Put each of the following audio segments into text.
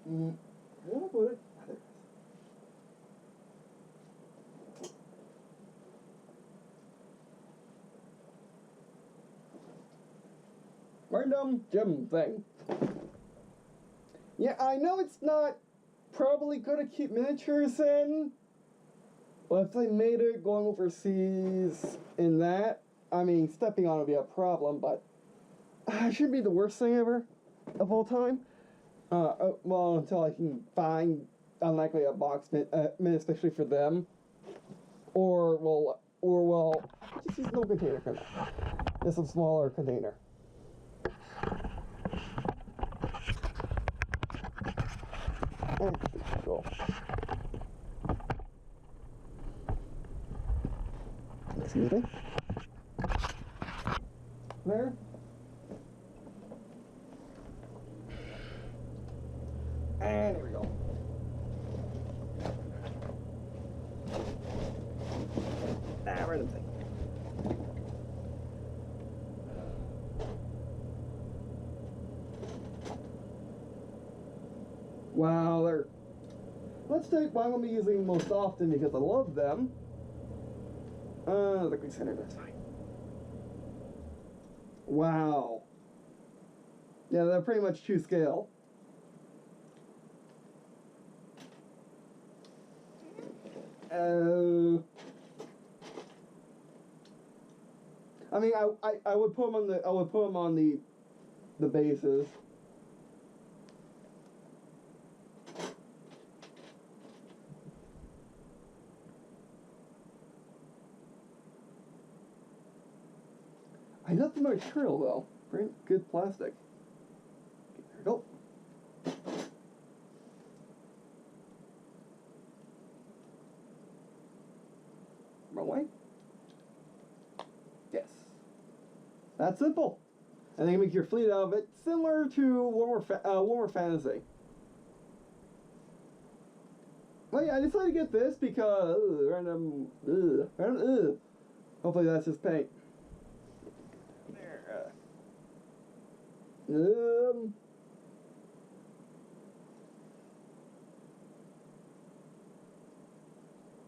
Where did I put it? Ah, there it is. Random gem thing. Yeah, I know it's not probably good to keep miniatures in, but if they made it going overseas in that, I mean, stepping on it would be a problem, but it shouldn't be the worst thing ever of all time. Well, until I can find unlikely a box mint, especially for them, or just use no container for that. Just a smaller container. Cool. Excuse me. There. And here we go. Random thing. Wow, they're... Let's take one I'm going to be using most often because I love them. The quick center, that's fine. Wow. Yeah, they're pretty much to scale. I mean, I would put them on the bases. I love the material though. Very good plastic. Okay, there we go. Wrong way? Yes. That's simple. And then you make your fleet out of it, similar to Warhammer Fantasy. Well, yeah, I decided to get this because random. Hopefully that's just paint. There.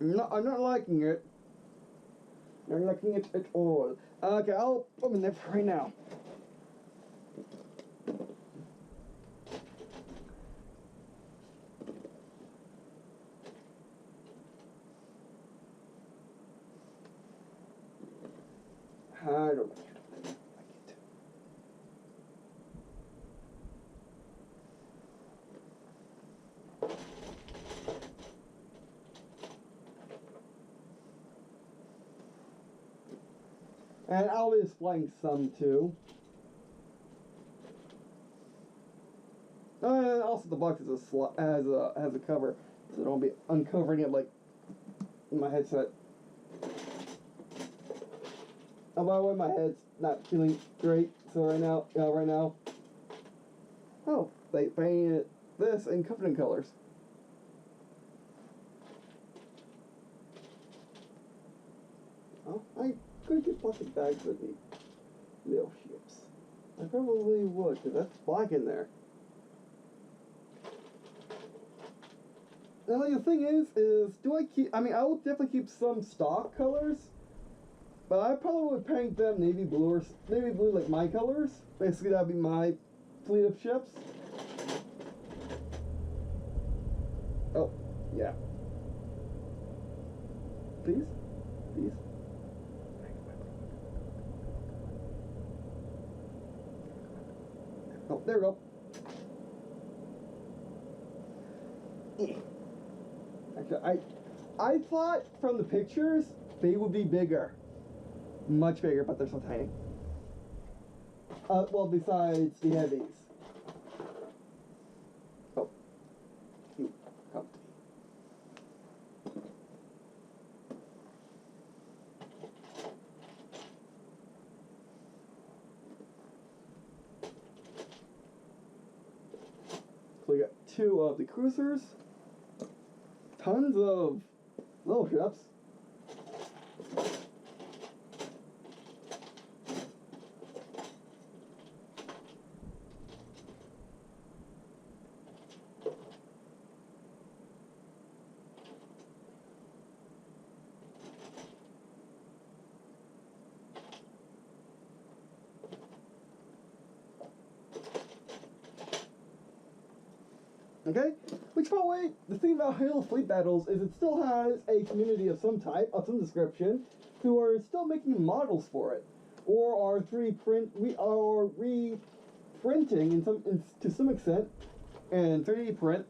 No, I'm not liking it. Not liking it at all. Okay, I'll put them in there for right now. I don't like it. And I'll be displaying some too. And also the box has a cover, so I don't be uncovering it like in my headset. Oh, by the way, my head's not feeling great, so right now, oh, they painted this in Covenant colors. Oh, I could get plastic bags with me. Little ships. I probably would, because that's black in there. Now the thing is do I keep, I mean, I will definitely keep some stock colors, but I probably would paint them navy blue like my colors. Basically, that'd be my fleet of ships. Oh, yeah. Please? Please? Oh, there we go. Actually, I thought from the pictures they would be bigger. Much bigger, but they're so tiny. Well, besides the heavies. Oh. Come. So we got two of the cruisers. Tons of little ships. Okay? Which, by the way, the thing about Halo Fleet Battles is it still has a community of some type, of some description, who are still making models for it, or are reprinting to some extent, and 3D print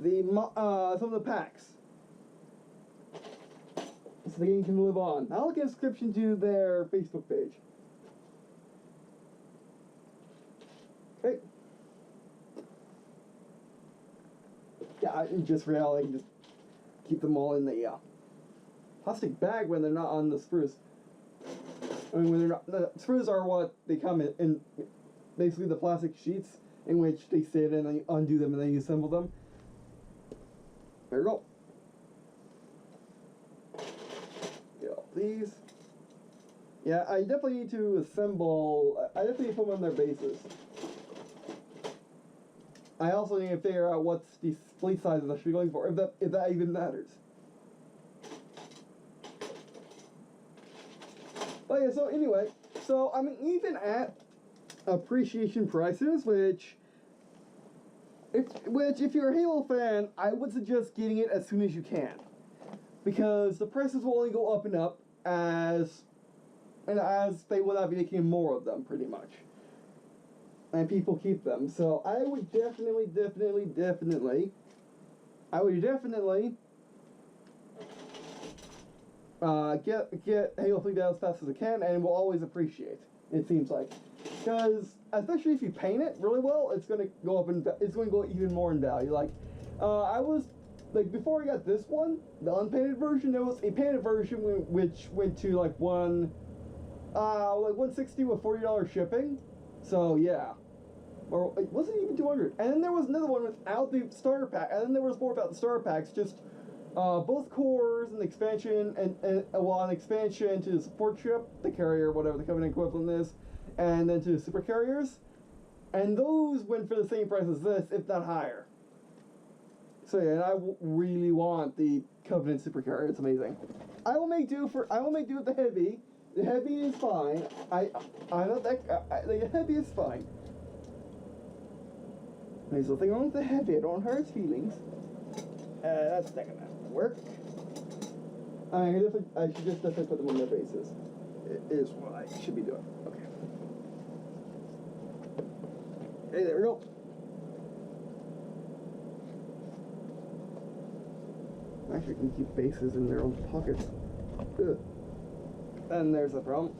some of the packs, so the game can live on. I'll get a description to their Facebook page. Okay. Yeah, I just keep them all in the plastic bag when they're not on the sprues. I mean, when they're not, the sprues are what they come in basically the plastic sheets in which they sit and they undo them and then you assemble them. There we go. Get all these. Yeah, I definitely need to assemble. I definitely need to put them on their bases. I also need to figure out what's the fleet sizes I should be going for, if that even matters. But yeah, so anyway, so I mean, even at appreciation prices, which if you're a Halo fan, I would suggest getting it as soon as you can, because the prices will only go up and up as they will not be making more of them, pretty much, and people keep them. So I would definitely get Halo Fleet down as fast as I can, and will always appreciate. It seems like, because especially if you paint it really well, it's going to go up and it's going to go even more in value. Like, I was like, before I got this one, the unpainted version, there was a painted version which went to like $160 with $40 shipping. So yeah, or it wasn't even 200. And then there was another one without the starter pack, and then there was more about the starter packs, just both cores and expansion and an expansion to the support ship, the carrier, whatever the Covenant equivalent is, and then to the super carriers, and those went for the same price as this, if not higher. So yeah, and I really want the Covenant super carrier. It's amazing. I will make do with the heavy. The heavy is fine. I'm not that. The heavy is fine. There's nothing wrong with the heavy. I don't hurt its feelings. That's not gonna work. I should just definitely put them on their bases. It is what I should be doing. Okay. Hey, there we go. Actually, can keep bases in their own pockets. Good. And there's the problem.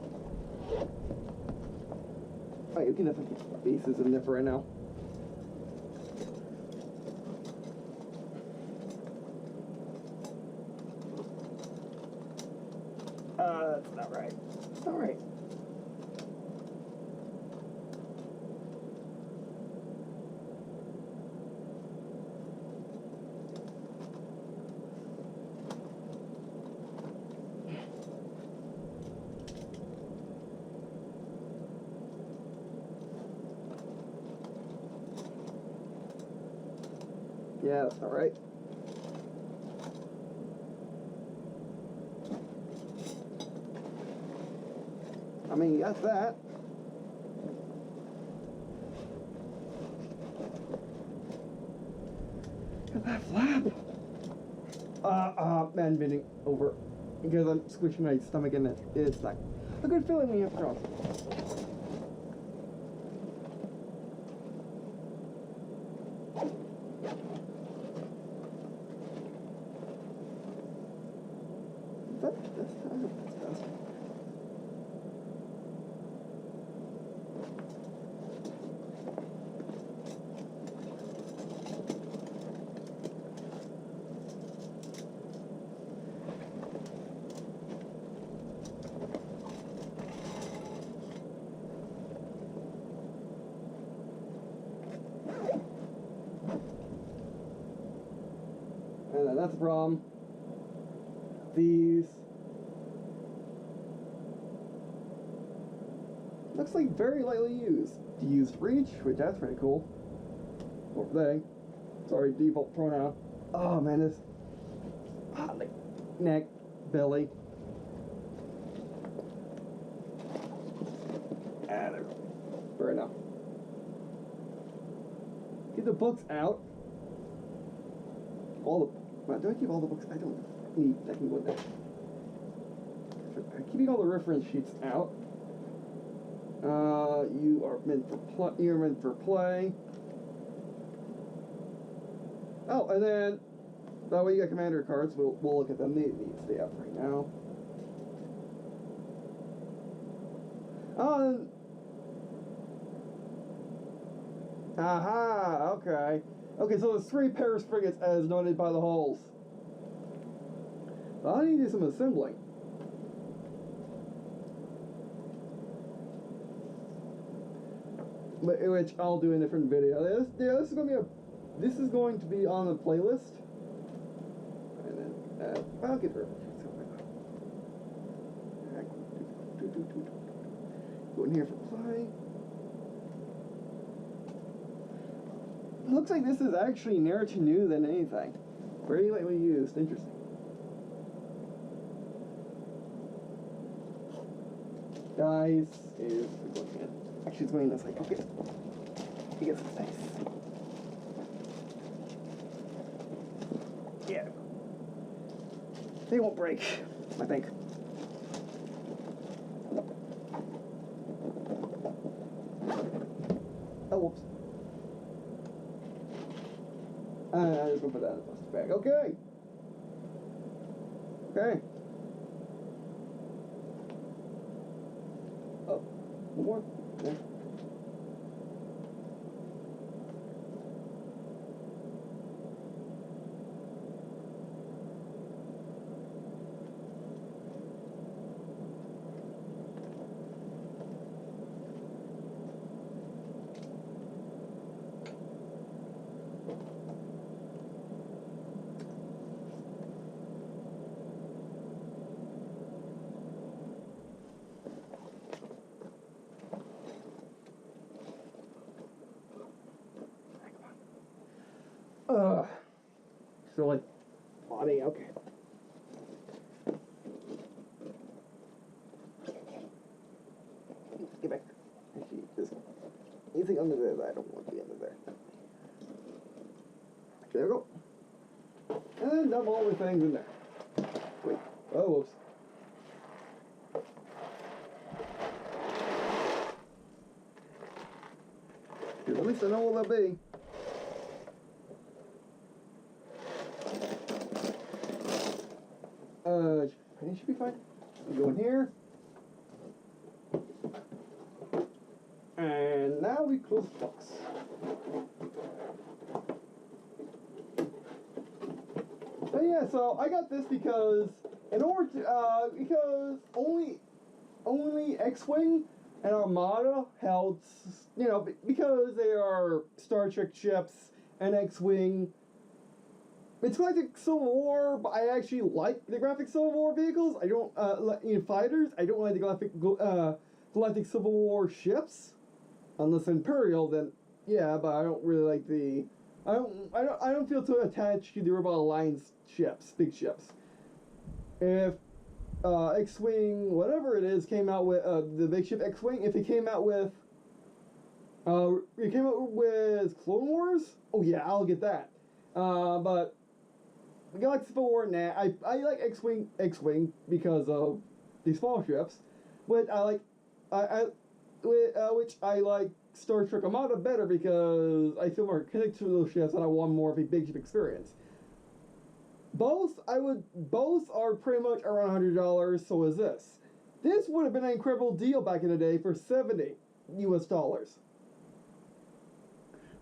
Oh, you can definitely keep bases in there for right now. That's not right. It's not right. Yeah, that's not right. I mean, that's that. Look at that flap. Man, bending over because I'm squishing my stomach and it's not a good feeling when you have cross. That's best. And then that's the problem. These looks like very lightly used. Used reach, which that's pretty cool. Or thing. Sorry, default pronoun. Oh man, this like neck, belly. There we go. Fair enough. keep the books out. Well, do I keep all the books? I don't need. I can go in there. I'm keeping all the reference sheets out. You're meant for play. Oh, and then that way you got commander cards. We'll look at them. They need to stay out right now. Aha, okay. Okay, so there's 3 Paris frigates as noted by the holes. Well, I need to do some assembling. Which I'll do in a different video. This is going to be on the playlist. And then I'll get rid of it. Go in here for play. Looks like this is actually nearer to new than anything. Very lightly used. Interesting. Dice is going in. Actually, it's going this way. Okay. He gets his dice. Yeah. They won't break, I think. Oh, whoops. I'm just gonna put that in the plastic bag. Okay. Okay. Oh, one more. Yeah. So like body, okay. Get back. Actually, this anything under there that I don't want to be under there. There we go. And then dump all the things in there. Wait. Oh, whoops. Here, at least I know what they'll be. It should be fine. We go in here. And now we close the box. But yeah, so I got this because in order to, because only X-Wing and Armada held, you know, because they are Star Trek ships and X-Wing. It's like the Civil War, but I actually like the graphic Civil War vehicles. I don't, fighters. I don't like the galactic Civil War ships, unless Imperial. Then yeah, but I don't really like the. I don't feel too attached to the Rebel Alliance ships, big ships. If X-Wing, whatever it is, came out with the big ship X-Wing, if it came out with Clone Wars, oh yeah, I'll get that. But Galactic Civil War, nah. I like X-Wing because of the small ships, which I like. Which I like Star Trek Armada better because I feel more connected to those ships and I want more of a big ship experience. Both are pretty much around $100. So is this. This would have been an incredible deal back in the day for $70 US.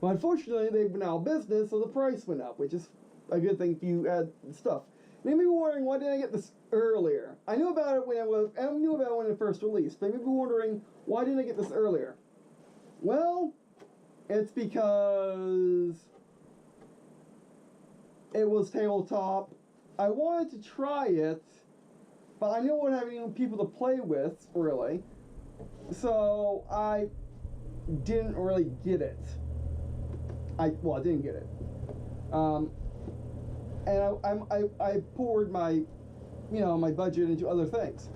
But unfortunately, they've been out of business, so the price went up, which is a good thing if you add stuff. You may be wondering, why didn't I get this earlier? I knew about it when it first released, but you may be wondering, why didn't I get this earlier? Well, it's because it was tabletop. I wanted to try it, but I didn't want to have any people to play with, really. So I didn't really get it. I didn't get it. And I poured my, my budget into other things,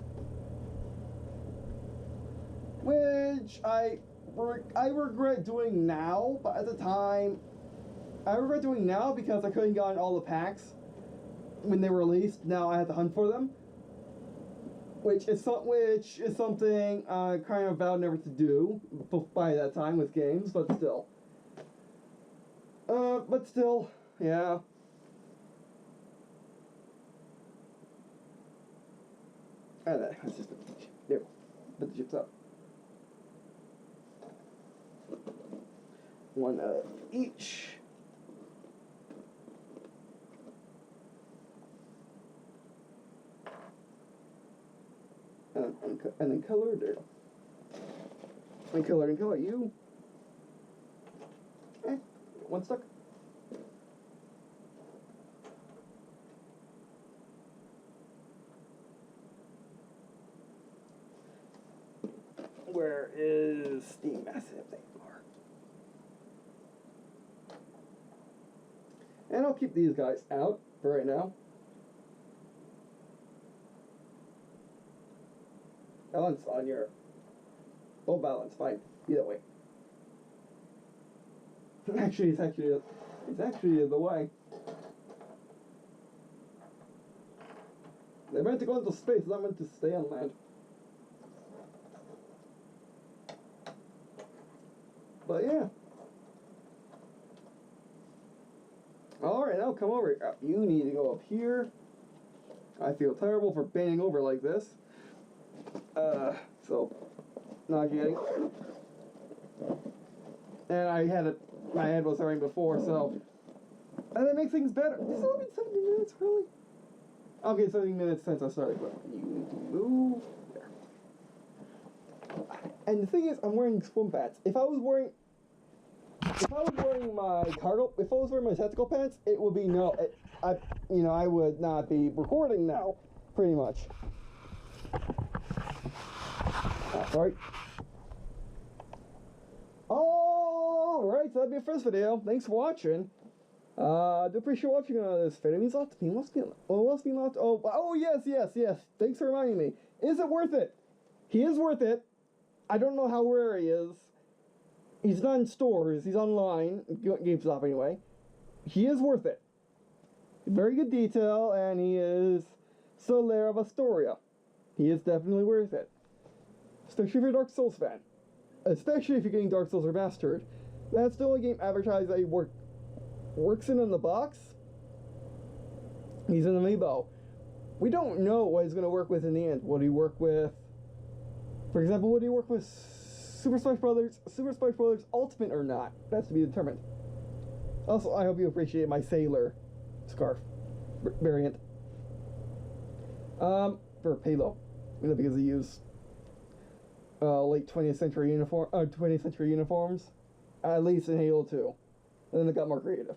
which I regret doing now. But at the time, I regret doing now because I couldn't get all the packs when they were released. Now I have to hunt for them, which is something I kind of vowed never to do by that time with games, but still. Yeah. And let's just put the chips up. One each. And then color there. And color you. Okay, one stuck. Where is the massive thing? And I'll keep these guys out for right now. Balance on your... Oh, balance, fine. Either way. It's actually the way. They're meant to go into space, not meant to stay on land. But yeah. Alright, now come over here. You need to go up here. I feel terrible for bending over like this. So, not getting. And my head was hurting before, so. And that makes things better. This has only been 17 minutes, really? Okay, 17 minutes since I started, but you need to move. There. And the thing is, I'm wearing swim pants. If I was wearing my tactical pants, it would be I would not be recording now, pretty much. Sorry. Alright, so that'd be our first video. Thanks for watching. I do appreciate watching this video. It means a lot to me. It must be a lot. Oh, yes. Thanks for reminding me. Is it worth it? He is worth it. I don't know how rare he is. He's not in stores. He's online. GameStop anyway. He is worth it. Very good detail, and he is Solaire of Astora. He is definitely worth it. Especially if you're a Dark Souls fan. Especially if you're getting Dark Souls Remastered. That's the only game advertised that he works in the box. He's an amiibo. We don't know what he's going to work with in the end. Will he work with... For example, would he work with Super Smash Brothers Ultimate or not? That's to be determined. Also, I hope you appreciate my sailor scarf variant. For Halo, because he used late 20th century uniforms, at least in Halo 2. And then it got more creative.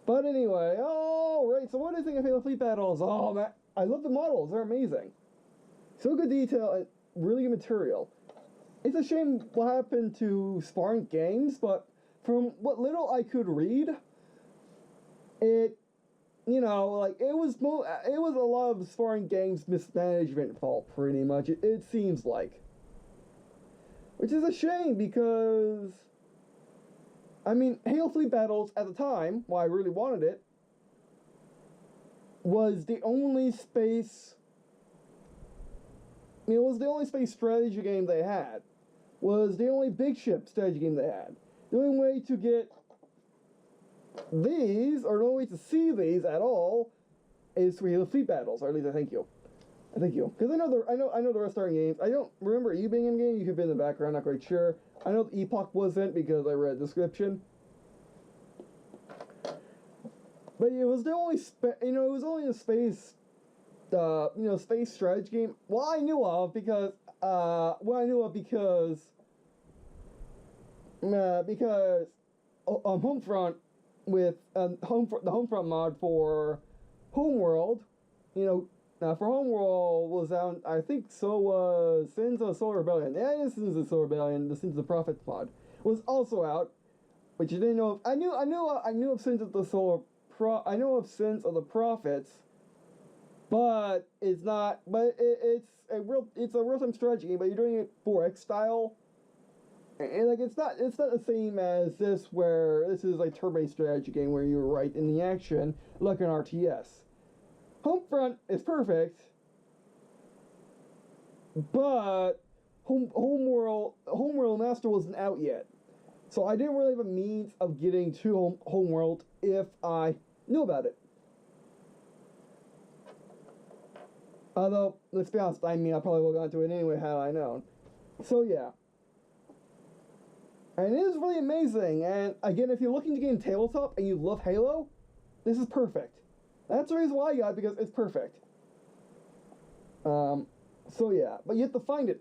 But anyway, alright, so what do you think of Halo Fleet Battles? Oh man, I love the models, they're amazing. So good detail and really good material. It's a shame what happened to Sparring Games, but from what little I could read, it was a lot of Sparring Games mismanagement fault, pretty much, it seems like. Which is a shame, because, I mean, Halo Fleet Battles, at the time, why I really wanted it, was the only space... It was the only space strategy game they had. Was the only big ship strategy game they had. The only way to get these, or the only way to see these at all, is through Halo Fleet Battles, or at least I thank you. I thank you. Because I know the rest are in games. I don't remember you being in the game. You could be in the background, not quite sure. I know the Epoch wasn't because I read the description. But it was the only it was only a space space strategy game. Well, I knew of because Homefront with the Homefront mod for Homeworld, for Homeworld was out. I think so was Sins of the Solar Rebellion. Yeah, Sins of the Solar Rebellion, the Sins of the Prophets mod was also out, which you didn't know of. I knew of Sins of the Solar I know of Sins of the Prophets, but it's not. But it's a real-time strategy game. But you're doing it 4X style, And like it's not the same as this, where this is like turn-based strategy game where you're right in the action like an RTS. Homefront is perfect, but Homeworld Master wasn't out yet, so I didn't really have a means of getting to Homeworld if I knew about it. Although, let's be honest, I mean, I probably would have gone to it anyway had I known. So yeah. And it is really amazing, and again, if you're looking to get in Tabletop and you love Halo, this is perfect. That's the reason why I got it, because it's perfect. So yeah, but you have to find it.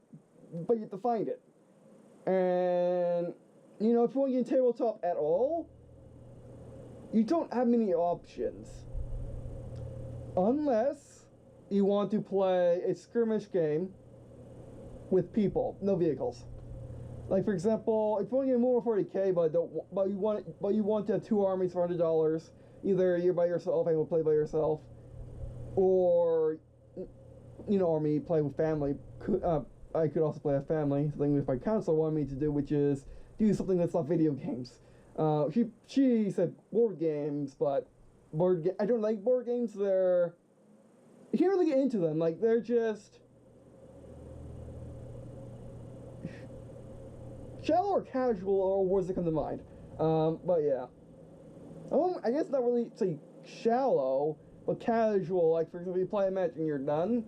And, you know, if you want to get in Tabletop at all, you don't have many options. Unless you want to play a skirmish game with people, no vehicles. Like, for example, if you want to get more 40k, but you want to have two armies for $100, either you're by yourself and will play by yourself, or, you know, army play with family. I could also play with family, something which my counselor wanted me to do, which is do something that's not video games. She said board games, but I don't like board games. You can't really get into them. Like, they're just shallow or casual, or words that come to mind. But yeah. I guess not really say shallow, but casual. Like, for example, you play a match and you're done.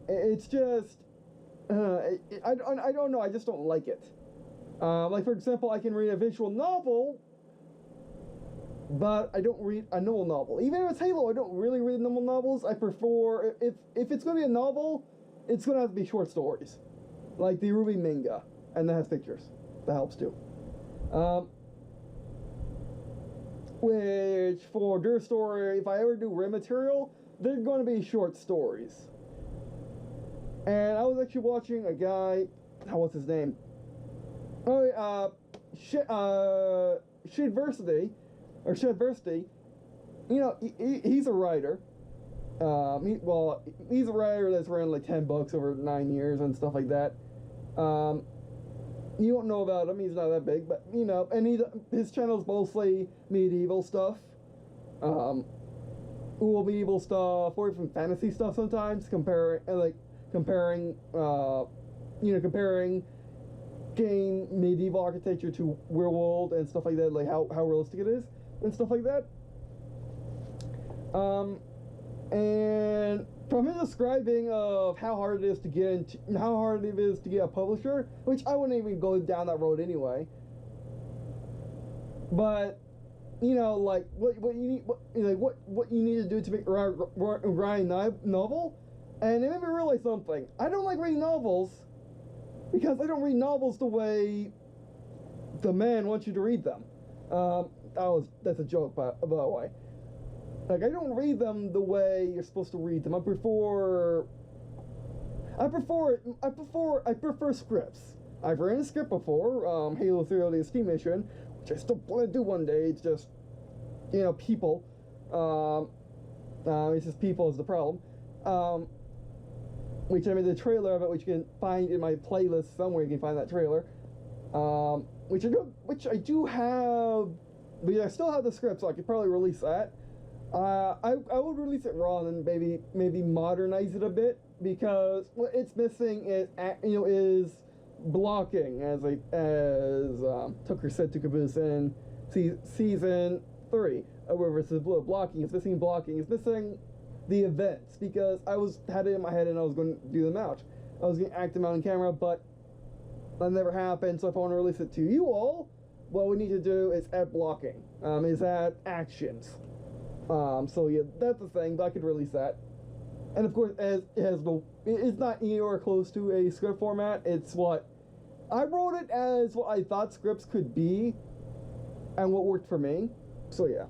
It's just, I don't know, I just don't like it. Like, for example, I can read a visual novel, but I don't read a normal novel. Even if it's Halo, I don't really read normal novels. I prefer, if it's going to be a novel, it's going to have to be short stories. Like the Ruby manga, and that has pictures. That helps too. Which, for their story, if I ever do written material, they're going to be short stories. And I was actually watching a guy, what's his name? Shedversity, you know, he's a writer. He's a writer that's written like 10 books over 9 years and stuff like that. You don't know about him, he's not that big, but, you know, and his channel's mostly medieval stuff. Medieval stuff, or even fantasy stuff sometimes, comparing game medieval architecture to real world and stuff like that, like how realistic it is and stuff like that. And from his describing of how hard it is to get a publisher, which I wouldn't even go down that road anyway. But, you know, like what you need to do to make a grind novel, and it made me realize something. I don't like reading novels because I don't read novels the way the man wants you to read them. That's a joke, by the way. Like, I don't read them the way you're supposed to read them. I prefer scripts. I've written a script before, Halo 3 Early Steam Mission, which I still want to do one day. It's just, you know, people. It's just people is the problem. Which I made the trailer of it, which you can find in my playlist somewhere. You can find that trailer. Which I do have, but yeah, I still have the script, so I could probably release that. I would release it raw and then maybe modernize it a bit, because what it's missing is blocking, as Tucker said to Caboose in season 3 of Red vs. Blue. Blocking. It's missing the events, because I had it in my head and I was going to do them out. I was going to act them out on camera, but that never happened. So if I want to release it to you all, what we need to do is add blocking, is add actions. So yeah, that's the thing, but I could release that. And of course, it's not anywhere close to a script format. It's what I wrote it as what I thought scripts could be, and what worked for me. So yeah.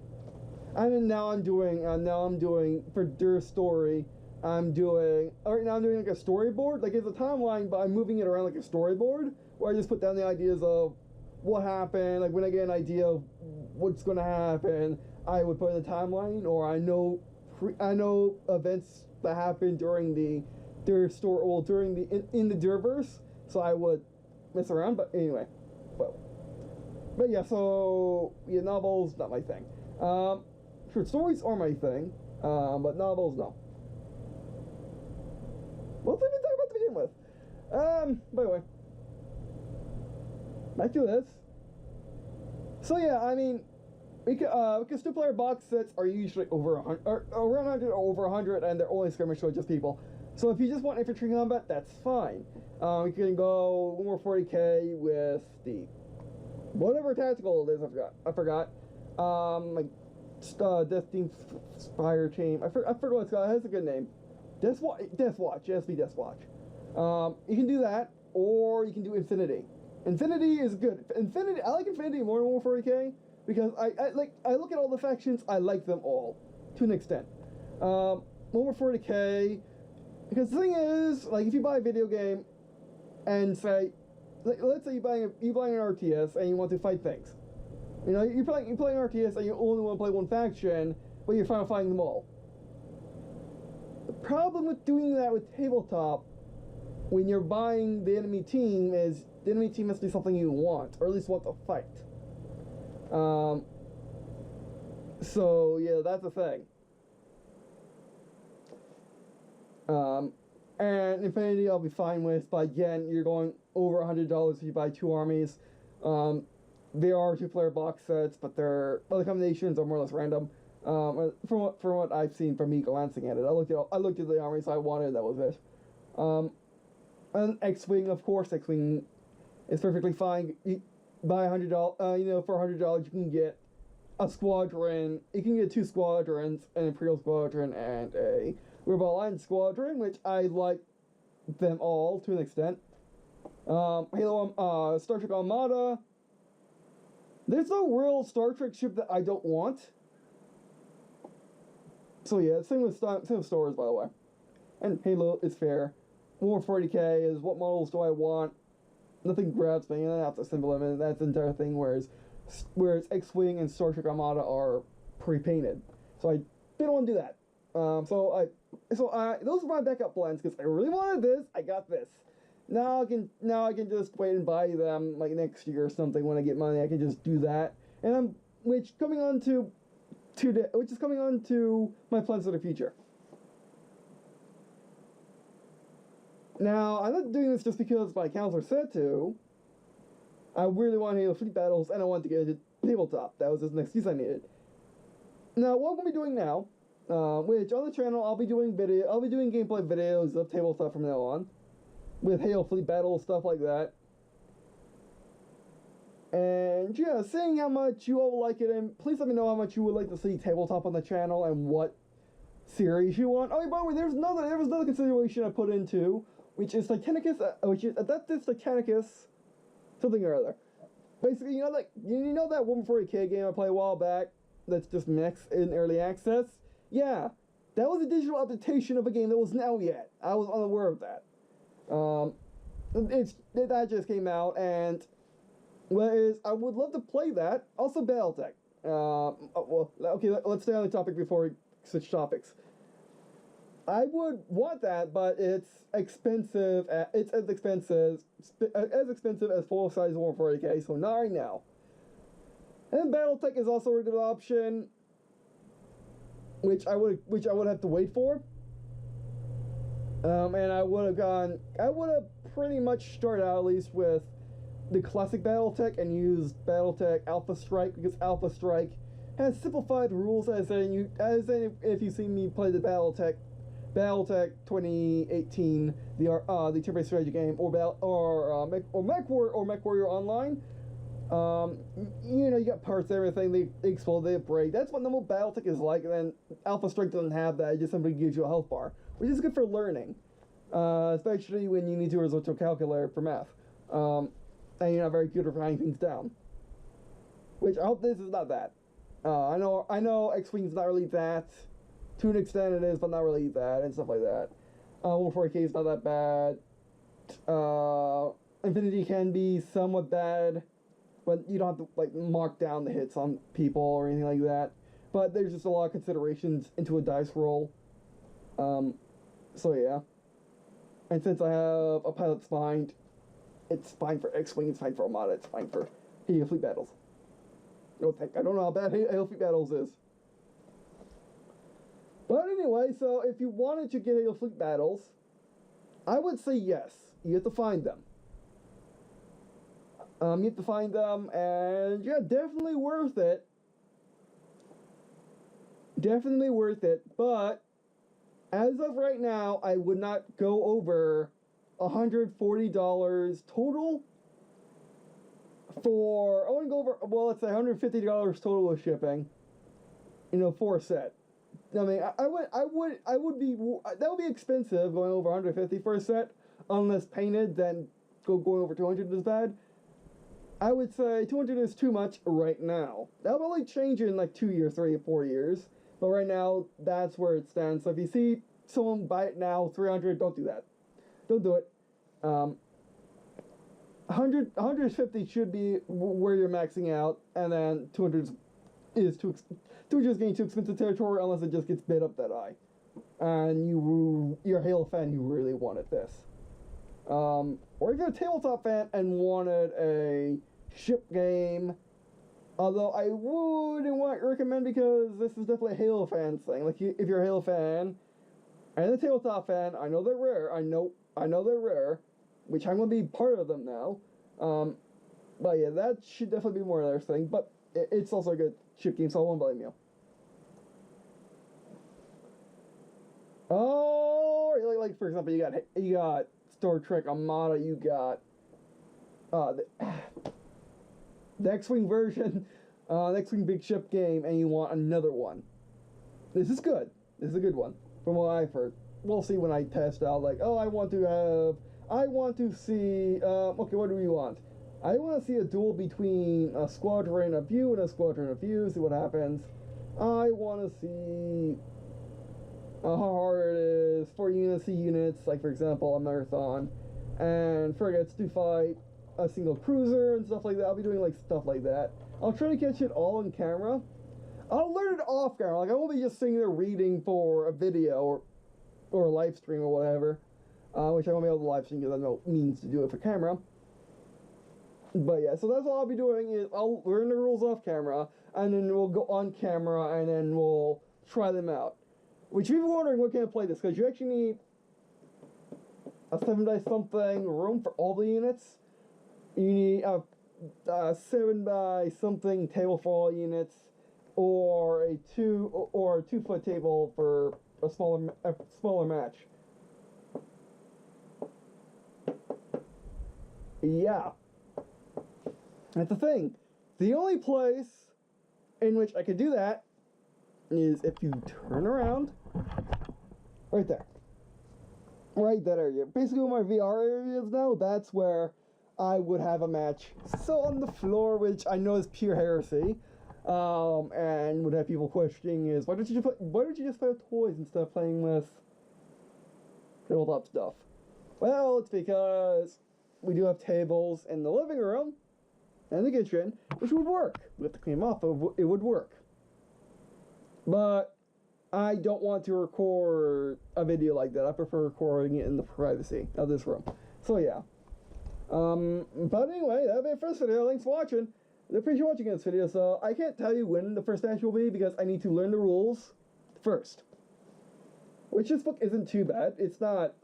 And then now I'm doing for their story. Right now I'm doing like a storyboard. Like, it's a timeline, but I'm moving it around like a storyboard, where I just put down the ideas of what happened. Like, when I get an idea of what's going to happen, I would put in the timeline, or I know events that happened during the Durverse, so I would mess around, but anyway. But yeah, so yeah, novels not my thing. Short stories are my thing, but novels no. What did we talk about to begin with? By the way, back to this. So yeah, I mean, because two-player box sets are usually over 100, or around 100 or over 100, and they're only skirmish with just people. So if you just want infantry combat, that's fine. You can go one more 40k with the whatever tactical it is. I forgot. Like Death Team Fire Team. I forgot what it's called. It has a good name. Death Watch. JSB Death Watch. You can do that, or you can do Infinity. Infinity is good. Infinity. I like Infinity more than 40k because I look at all the factions. I like them all to an extent. More 40k. Because the thing is, like, if you buy a video game and say, let's say you're buying an RTS and you want to fight things. You know, you're playing an RTS and you only want to play one faction, but you're fighting them all. The problem with doing that with tabletop, when you're buying the enemy team, is the enemy team must be something you want, or at least want to fight. So yeah, that's the thing. And Infinity I'll be fine with, but again, you're going over $100 if you buy 2 armies. They are 2-player box sets, but the combinations are more or less random. From what I've seen from me glancing at it, I looked at the armies I wanted. That was it. And X-Wing, of course, X-Wing is perfectly fine. You buy $100. For $100 you can get a squadron. You can get 2 squadrons, an Imperial squadron and a Rebel Alliance squadron, which I like them all to an extent. Star Trek Armada. There's no real Star Trek ship that I don't want. So yeah, same with Star Wars, by the way. And Halo is fair. More 40k is what models do I want? Nothing grabs me, and that's a simple limit. That's the entire thing. Whereas X-Wing and Star Trek Armada are pre-painted, so I didn't want to do that. So those are my backup plans because I really wanted this. I got this. Now I can just wait and buy them like next year or something when I get money. I can just do that, and which is coming on to my plans for the future. Now I'm not doing this just because my counselor said to. I really want to Halo Fleet Battles, and I want to get into tabletop. That was just an excuse I needed. Now what I'm gonna be doing now. Which on the channel I'll be doing gameplay videos of tabletop from now on, with Halo Fleet Battle, stuff like that. And yeah, seeing how much you all like it, and please let me know how much you would like to see tabletop on the channel and what series you want. Oh, by the way, there was another consideration I put into, which is Titanicus, Adeptus Titanicus, something or other. Basically, you know that 140k game I played a while back that's just mixed in early access. Yeah, that was a digital adaptation of a game that wasn't out yet. I was unaware of that. That just came out, and I would love to play that. Also, Battletech. Okay, let's stay on the topic before we switch topics. I would want that, but it's expensive. It's as expensive as full-size 140k, so not right now. And Battletech is also a good option, which I would have to wait for. And I would have pretty much started out at least with the classic Battletech and used Battletech Alpha Strike, because Alpha Strike has simplified rules as in if you see me play the Battletech 2018, the turn-based strategy game, or MechWarrior Online. You got parts, everything, they explode, they break. That's what normal Battletech is like, and then Alpha Strike doesn't have that. It just simply gives you a health bar, which is good for learning, especially when you need to resort to a calculator for math, and you're not very good at writing things down. Which I hope this is not that. I know X-Wing's not really that. To an extent it is, but not really that, and stuff like that. 140k is not that bad. Infinity can be somewhat bad, but you don't have to mark down the hits on people or anything like that. But there's just a lot of considerations into a dice roll. So yeah. And since I have a pilot's mind, It's fine for X-Wing, it's fine for Armada, it's fine for Halo Fleet Battles. No, I don't know how bad Halo Fleet Battles is. But anyway, so if you wanted to get Halo Fleet Battles, I would say yes. You have to find them. You have to find them, and yeah, definitely worth it. Definitely worth it, but as of right now, I would not go over $140 total for, I wouldn't go over, well, let's say $150 total with shipping, you know, for a set. I mean, that would be expensive going over 150 for a set, unless painted, then going over 200 is bad. I would say 200 is too much right now. That'll probably change in like 2 years, 3 or 4 years. But right now, that's where it stands. So if you see someone buy it now, 300, don't do that. Don't do it. 150 should be where you're maxing out, and then 200 is getting too expensive territory unless it just gets bid up that high. And you're a Halo fan, you really wanted this. Or if you're a tabletop fan and wanted a ship game, although I wouldn't recommend, because this is definitely a Halo fan thing. Like, if you're a Halo fan and a tabletop fan, I know they're rare. I know they're rare, which I'm gonna be part of them now. But yeah, that should definitely be more of their thing. But it's also a good ship game, so I won't blame you. Oh, like for example, you got Star Trek Armada, you got the X-Wing version, the X-Wing big ship game, and you want another one. This is good. This is a good one, from what I've heard. We'll see when I test out, like, oh, I want to see, okay, what do we want? I want to see a duel between a squadron of you and a squadron of you, see what happens. I want to see how hard it is for units, like, for example, a Marathon, and frigates to fight a single cruiser and stuff like that. I'll be doing, like, stuff like that. I'll try to catch it all on camera. I'll learn it off camera. Like, I won't be just sitting there reading for a video or a live stream or whatever, which I won't be able to live stream because I have no means to do it for camera. But yeah, so that's all I'll be doing, is I'll learn the rules off camera, and then we'll go on camera, and then we'll try them out. Which, if you're wondering what can I play this, because you actually need a 7x-something room for all the units. You need a 7x-something table for all units, or a 2-foot table for a smaller match. Yeah. That's the thing. The only place in which I could do that is if you turn around right there. Right that area. Basically where my VR area is now, that's where I would have a match. So on the floor, which I know is pure heresy, and would have people questioning is, why don't you just play with toys instead of playing with tabletop stuff? Well, it's because we do have tables in the living room and the kitchen, which would work. We have to clean them off, but it would work. But I don't want to record a video like that. I prefer recording it in the privacy of this room. So yeah. But anyway, that'll be it for this video. Thanks for watching. I appreciate watching this video. So I can't tell you when the first match will be because I need to learn the rules first. Which this book isn't too bad. It's not,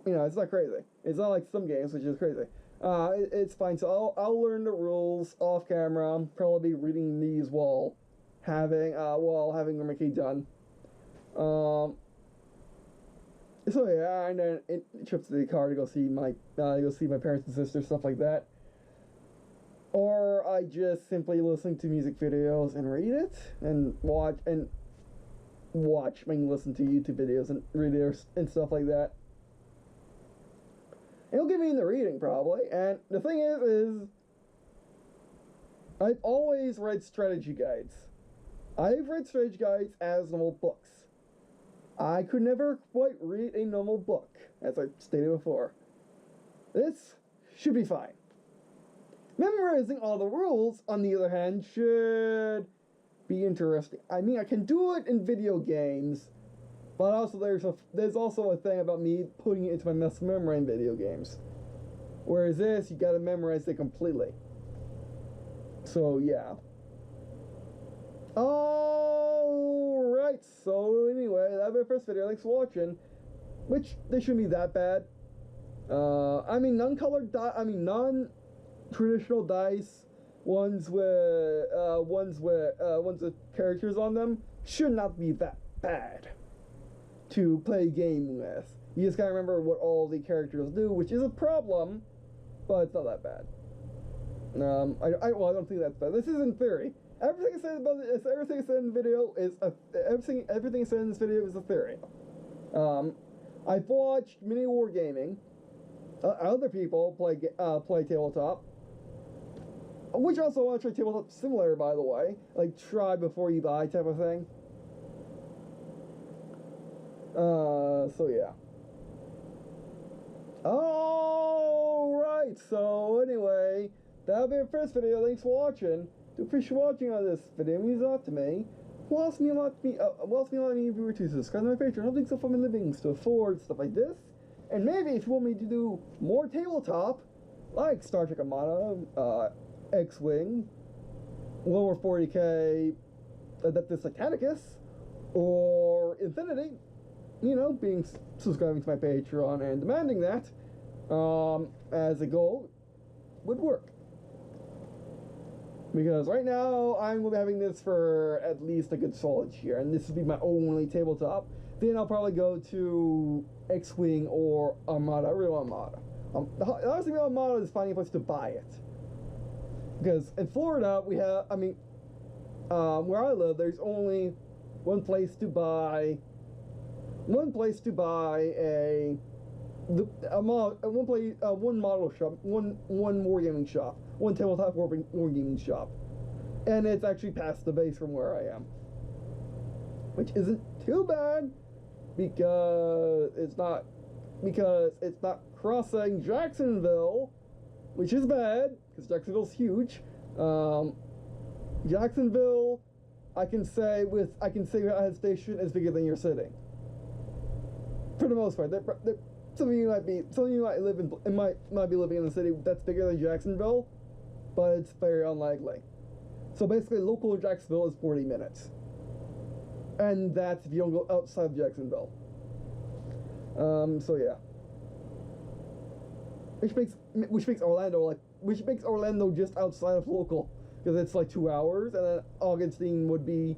it's not crazy. It's not like some games, which is crazy. It's fine. So I'll learn the rules off camera. Probably be reading these while having Remake done. So yeah, and then trips to the car to go see my parents and sisters, stuff like that. Or I just simply listen to music videos and read it, and listen to YouTube videos and read it and stuff like that. It'll get me in the reading probably, and the thing is I've always read strategy guides. I've read strategy guides as normal books. I could never quite read a normal book, as I stated before. This should be fine. Memorizing all the rules, on the other hand, should be interesting. I mean, I can do it in video games, but also there's also a thing about me putting it into my muscle memory in video games. Whereas this, you gotta memorize it completely. So yeah. Alright, so anyway, that'll be our first video. Thanks for watching. Which, they shouldn't be that bad. I mean, non-traditional dice, ones with characters on them, should not be that bad to play a game with. You just gotta remember what all the characters do, which is a problem, but it's not that bad. I don't think that's bad. This is in theory. Everything I said about this, everything I said in the video is everything I said in this video is a theory. I've watched mini wargaming. Other people play tabletop, which also want to try tabletop similar, by the way, like try before you buy type of thing. So yeah. Alright, so anyway, that'll be our first video. Thanks for watching. Do appreciate watching on this video. It means a lot to me. Well, me a lot of you to subscribe to my Patreon. Helping so fun livings to afford stuff like this. And maybe if you want me to do more tabletop, like Star Trek Armada, X-Wing, lower 40k, Adeptus Titanicus, or Infinity, you know, subscribing to my Patreon and demanding that as a goal would work. Because right now I'm going to be having this for at least a good solid year, and this would be my only tabletop. Then I'll probably go to X-Wing or Armada, real Armada. Honestly, real Armada is finding a place to buy it. Because in Florida, we have, where I live, there's only one place to buy one model shop, one wargaming shop, one tabletop wargaming shop, and it's actually past the base from where I am, which isn't too bad because it's not crossing Jacksonville, which is bad because Jacksonville's huge. Jacksonville, I can say United Station is bigger than your city. For the most part, some of you might be living in a city that's bigger than Jacksonville, but it's very unlikely. So basically, local Jacksonville is 40 minutes, and that's if you don't go outside of Jacksonville. So yeah, which makes Orlando just outside of local, because it's like 2 hours, and then Augustine would be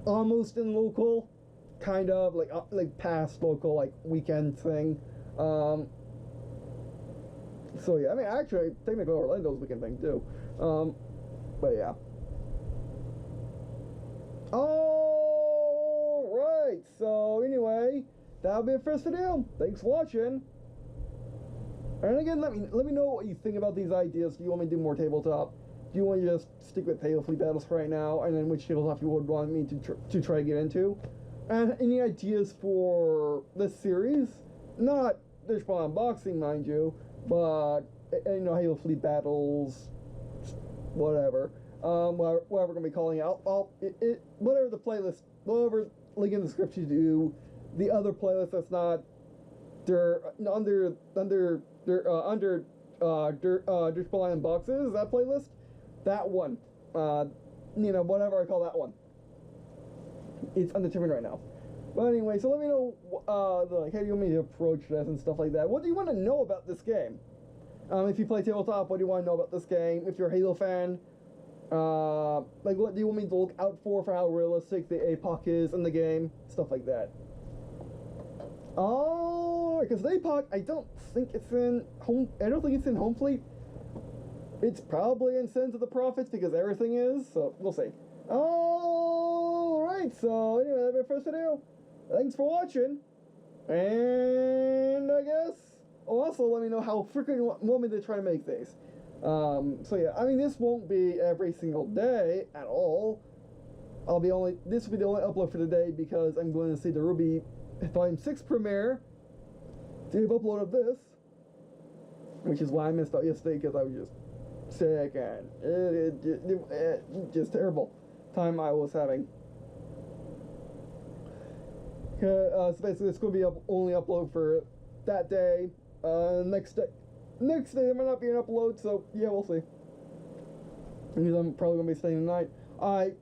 almost in local. Kind of like past local, like weekend thing. So yeah, I mean, actually, technically Orlando's weekend thing too. But yeah. All right. So anyway, that'll be the first video. Thanks for watching. And again, let me know what you think about these ideas. Do you want me to do more tabletop? Do you want to just stick with Halo Fleet battles for right now, and then which tabletop you would want me to try to get into? And any ideas for this series? Not Dishball Unboxing, mind you, but, you know, Halo Fleet battles, whatever. Whatever we're going to be calling it. Whatever the playlist, whatever link in the description to do, the other playlist that's not under Dishball Unboxes, that playlist, that one, you know, whatever I call that one. It's undetermined right now. But anyway, so let me know, how do you want me to approach this and stuff like that. What do you want to know about this game? If you play tabletop, what do you want to know about this game? If you're a Halo fan, like what do you want me to look out for how realistic the APOC is in the game? Stuff like that. Oh, because the APOC, I don't think it's in Home Fleet. It's probably in Sins of the Prophets because everything is, so we'll see. Alright, so anyway, that'll be our first video. Thanks for watching. And I guess, also let me know how freaking you want me to try to make these. So yeah, I mean, this won't be every single day at all. This will be the only upload for today because I'm going to see the Ruby Volume 6 premiere. To have upload of this, which is why I missed out yesterday because I was just sick and just terrible time I was having. So basically, it's going to be only upload for that day. Next day, next day there might not be an upload, so yeah, we'll see. Because I'm probably gonna be staying the night. I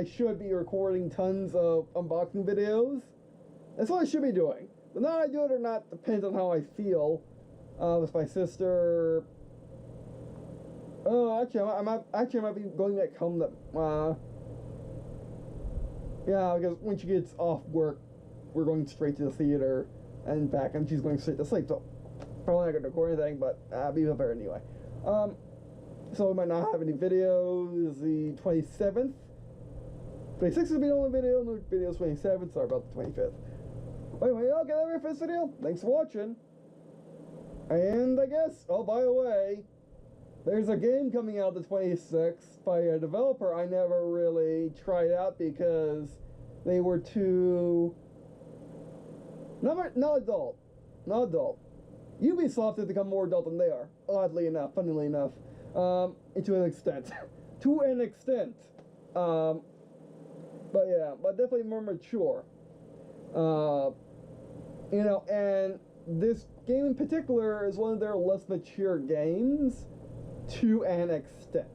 should be recording tons of unboxing videos. That's what I should be doing. But now I do it or not depends on how I feel. With my sister. Oh, actually, I might be going back home. Yeah, because when she gets off work, we're going straight to the theater and back, and she's going straight to sleep. So probably not gonna record anything, but I'll be with her anyway. So we might not have any videos the 27th. 26th will be the only video. No videos 27th. Sorry about the 25th. Anyway, I'll get over for this video. Thanks for watching. And I guess, oh, by the way, there's a game coming out the 26th by a developer I never really tried out because they were too... Not adult. Not adult. Ubisoft has become more adult than they are, oddly enough, funnily enough. To an extent. To an extent. But yeah, but definitely more mature. You know, and this game in particular is one of their less mature games to an extent.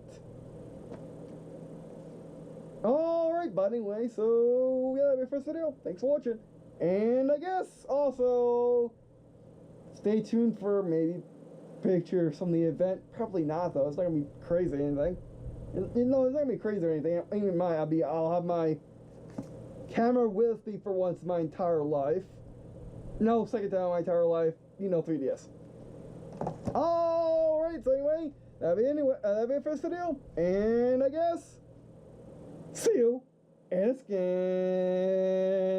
Alright, but anyway, so yeah, that'll be the first video. Thanks for watching. And I guess also stay tuned for maybe pictures from the event. Probably not though. It's not gonna be crazy or anything. You know, it's not gonna be crazy or anything. Even I'll have my camera with me for once in my entire life. No, second time in my entire life. You know, 3DS. Alright, so anyway, that'll be the first video. And I guess see you in a scan.